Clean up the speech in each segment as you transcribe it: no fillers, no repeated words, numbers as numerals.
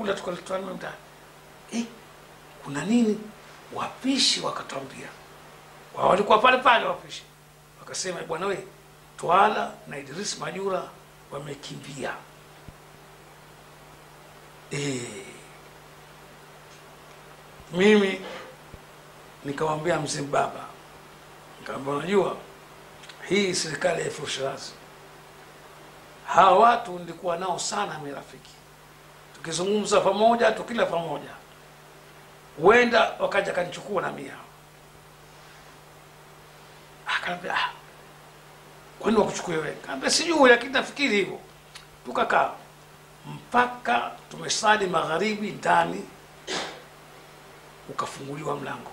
chakula tukaletwa ndani. Kuna nini? Wapishi wakatambia. Wao walikuwa pale pale wapishi. Wakasema bwana wewe, Twala na Idris Majura wamekimbia. Mimi nikamwambia mzee baba, nikamwambia unajua hii serikali ya Fushirazi, hawa watu nilikuwa nao sana mirafiki, tukizungumza pamoja, tukila pamoja, huenda wakaja kanichukua na mia. Akaniambia kwani wakuchukue wewe? Akaniambia sijui, lakini nafikiri hivyo. Tukakaa mpaka tumesali magharibi, ndani ukafunguliwa mlango.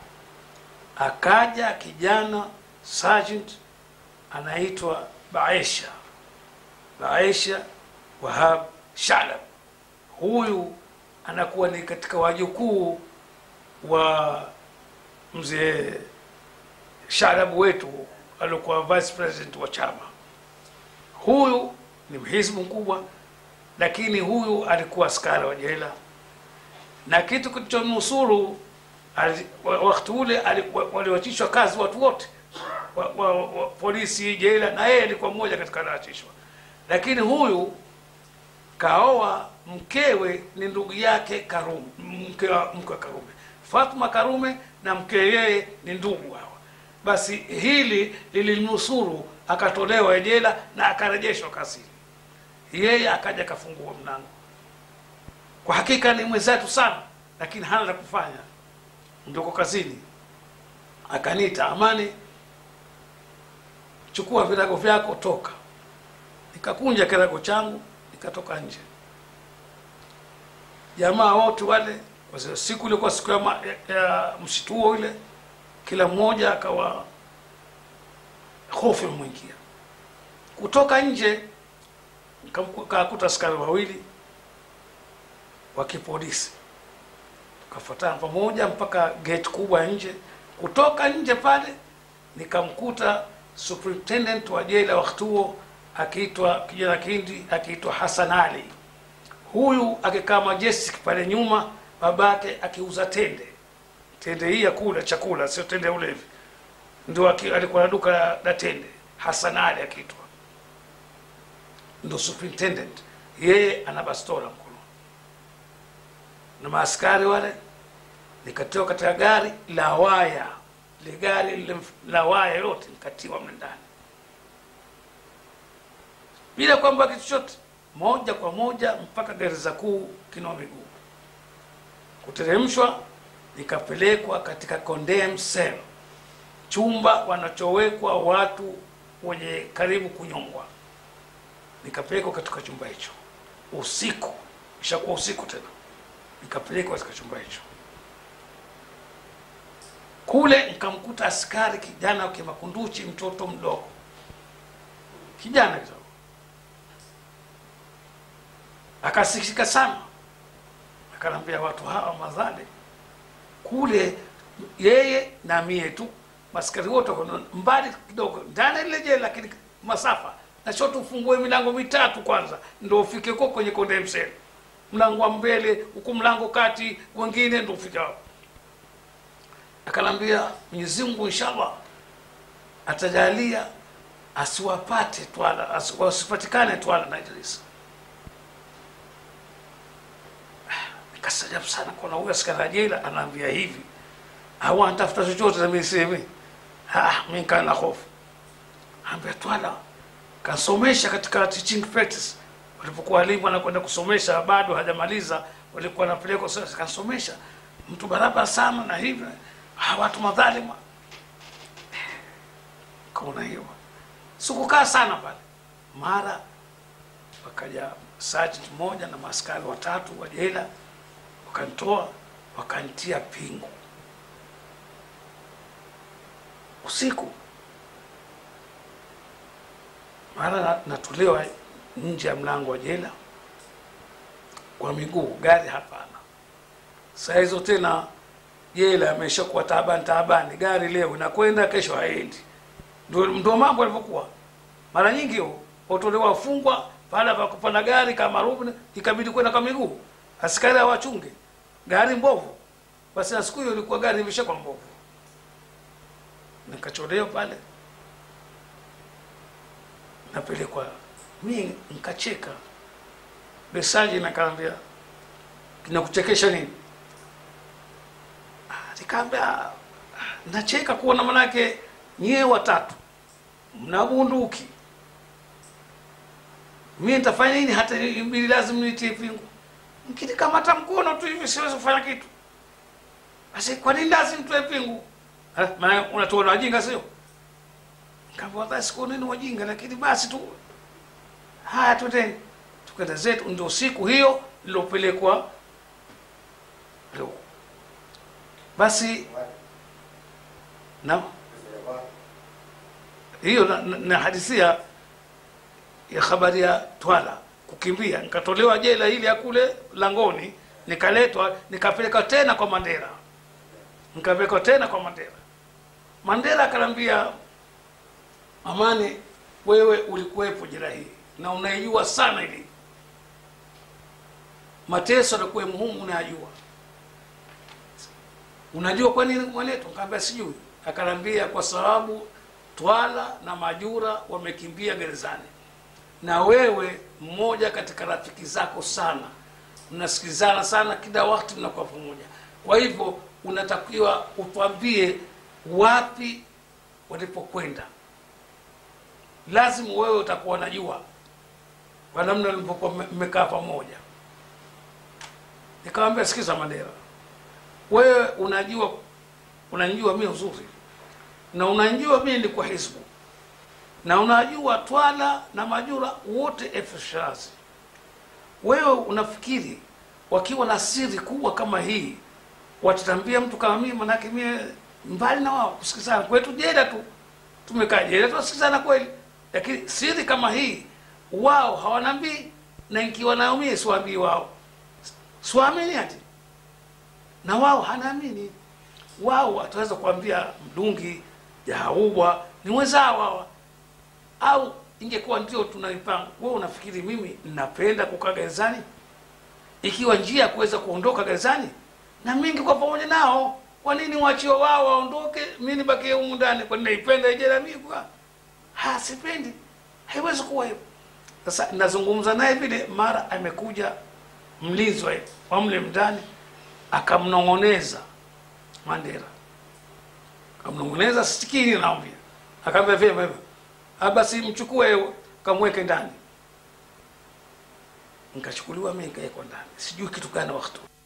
Akaja kijana sergeant anaitwa Baisha Wahab Shalab. Huyu anakuwa ni katika wajukuu wa mzee Shalab wetu alikuwa vice president wa chama. Huyu ni mhizbu mkubwa, lakini huyu alikuwa askari wa jela, na kitu kilichonusuru wakati ule waliwachishwa kazi watu wote wa polisi, jela, na yeye alikuwa mmoja katika waliowachishwa. Lakini huyu kaoa mkewe ni ndugu yake Karume, mke wa Karume, Fatma Karume, na mke yeye ni ndugu hawa. Basi hili lilinusuru, akatolewa jela na akarejeshwa kazini. Yeye akaja kafungua mlango. Kwa hakika ni mwenzetu sana, lakini hana la kufanya, ndoko kazini. Akaniita, Amani, chukua virago vyako, toka. Nikakunja kirago changu, nikatoka nje. Jamaa wote wale, siku ilikuwa siku ya msituo ile, kila mmoja akawa hofu mwingia. Kutoka nje nikakuta askari wawili wa kipolisi. Tukafuatana pamoja mpaka gate kubwa nje. Kutoka nje pale nikamkuta superintendent wa jela wakati huo akiitwa kijana Kindi, akiitwa Hassan Ali. Huyu akikaa majestic pale nyuma, babake akiuza tende hii ya kula chakula, sio tende ulevi. Ndio alikuwa na duka la tende. Hassan Ali akiitwa, ndio superintendent. Yeye ana bastola mkono na maaskari wale. Nikatoka katika gari la waya, ile gari la waya yote nikatiwa ndani, bila kwamba kitu chochote, moja kwa moja mpaka gereza kuu Kinwa Miguu. Kuteremshwa, nikapelekwa katika condemned cell, chumba wanachowekwa watu wenye karibu kunyongwa. Nikapelekwa katika chumba hicho usiku, ishakuwa usiku tena, nikapelekwa katika chumba hicho. Kule nikamkuta askari kijana wa Makunduchi, mtoto mdogo, kijana kidogo. Akasikika sana, akanambia watu hawa madhali kule, yeye na mie tu, maskari wote wako mbali kidogo ndani ile jela, lakini masafa na shoto. Ufungue milango mitatu kwanza ndio ufike huko kwenye condemned cell. Mlango wa mbele huko, mlango kati, wengine ndio ufike hapo. Akanambia Mwenyezi Mungu inshallah atajalia asiwapate Twala, asipatikane Twala na Idris. Nikasajabu sana kwa huyu askari jela anaambia hivi, au anatafuta chochote na mimi sema mimi kana hofu. Ambia Twala kasomesha katika teaching practice, walipokuwa walimu anakwenda kusomesha bado hajamaliza, walikuwa wanapelekwa sasa, kasomesha mtu barabara sana na hivi watu madhalima. Kaona hiyo sikukaa sana pale, mara wakaja sergeant mmoja na maaskari watatu wa jela, wakanitoa wakanitia pingu usiku. Mara natolewa nje ya mlango wa jela kwa miguu, gari hapana. Saa hizo tena jela ameshakuwa taabani, gari leo inakwenda kesho haendi. Ndio mambo yalivyokuwa. Mara nyingi watolewa wafungwa baada ya kupanda gari kama rubni, ikabidi kwenda kwa miguu. askari hawachunge gari mbovu. Basi na siku hiyo ilikuwa gari imeshakuwa mbovu, nikacholewa pale, napelekwa. Mimi nikacheka, Besaji nakaambia, kinakuchekesha nini? Nikaambia nacheka kuona manake nyie watatu mna bunduki, mimi nitafanya nini? Hata mbili lazima nitie pingu, mkinikamata mkono tu hivi siwezi kufanya kitu. Basi kwa nini lazima toe pingu? Maana unatoa wajinga sio? Nikamwambia basi kwa nini wajinga, lakini basi tu haya twende. Tukaenda zetu, ndio siku hiyo nilopelekwa leo. Basi na hiyo na hadithia ya habari ya Twala kukimbia, nikatolewa jela ile ya kule Langoni, nikaletwa nikapeleka tena kwa Mandela. Nikapeleka tena kwa Mandela. Mandela akanambia, Amani, wewe ulikuwepo jela hii na unaijua sana ile mateso yalikuwa muhimu, unayajua. Unajua kwa nini mwaletwa? Nikamwambia sijui. Akanambia kwa sababu Twala na Majura wamekimbia gerezani, na wewe mmoja katika rafiki zako sana, mnasikizana sana, kila wakati mnakuwa pamoja. Kwa hivyo unatakiwa utwambie wapi walipokwenda. Lazima wewe utakuwa unajua kwa namna mlipokuwa mmekaa pamoja. Nikamwambia sikiza Mandela, wewe unanijua mimi uzuri, na unanijua mimi nilikuwa Hizbu, na unajua Twala na Majura wote Efshirazi. Wewe unafikiri wakiwa na siri kubwa kama hii watatambia mtu kama mimi? Manake mimi mbali na wao kusikizana kwetu jela tu, tumekaa jela tusikizana kweli, lakini siri kama hii wao hawanambii, na nikiwa nao mimi siwaambii wao, siwaamini ati, na wao hanaamini. Wao wataweza kuambia Mdungi, Jahaubwa ni wenzao wao, au ingekuwa ndio tunaipanga. Wewe unafikiri mimi ninapenda kukaa gerezani? Ikiwa njia kuweza kuondoka gerezani na mingi kwa pamoja nao, kwa nini waachie wao waondoke, mimi nibakie humu ndani? Kwa nini naipenda jela mimi? Kwa sipendi, haiwezi kuwa hivyo. Sasa nazungumza naye vile, mara amekuja mlinzi wa mle ndani akamnongoneza Mandela, akamnongoneza sikini, naambia, akamwambia vema basi mchukue kamweke ndani. Nikachukuliwa mimi nikawekwa ndani, sijui kitu gani wakati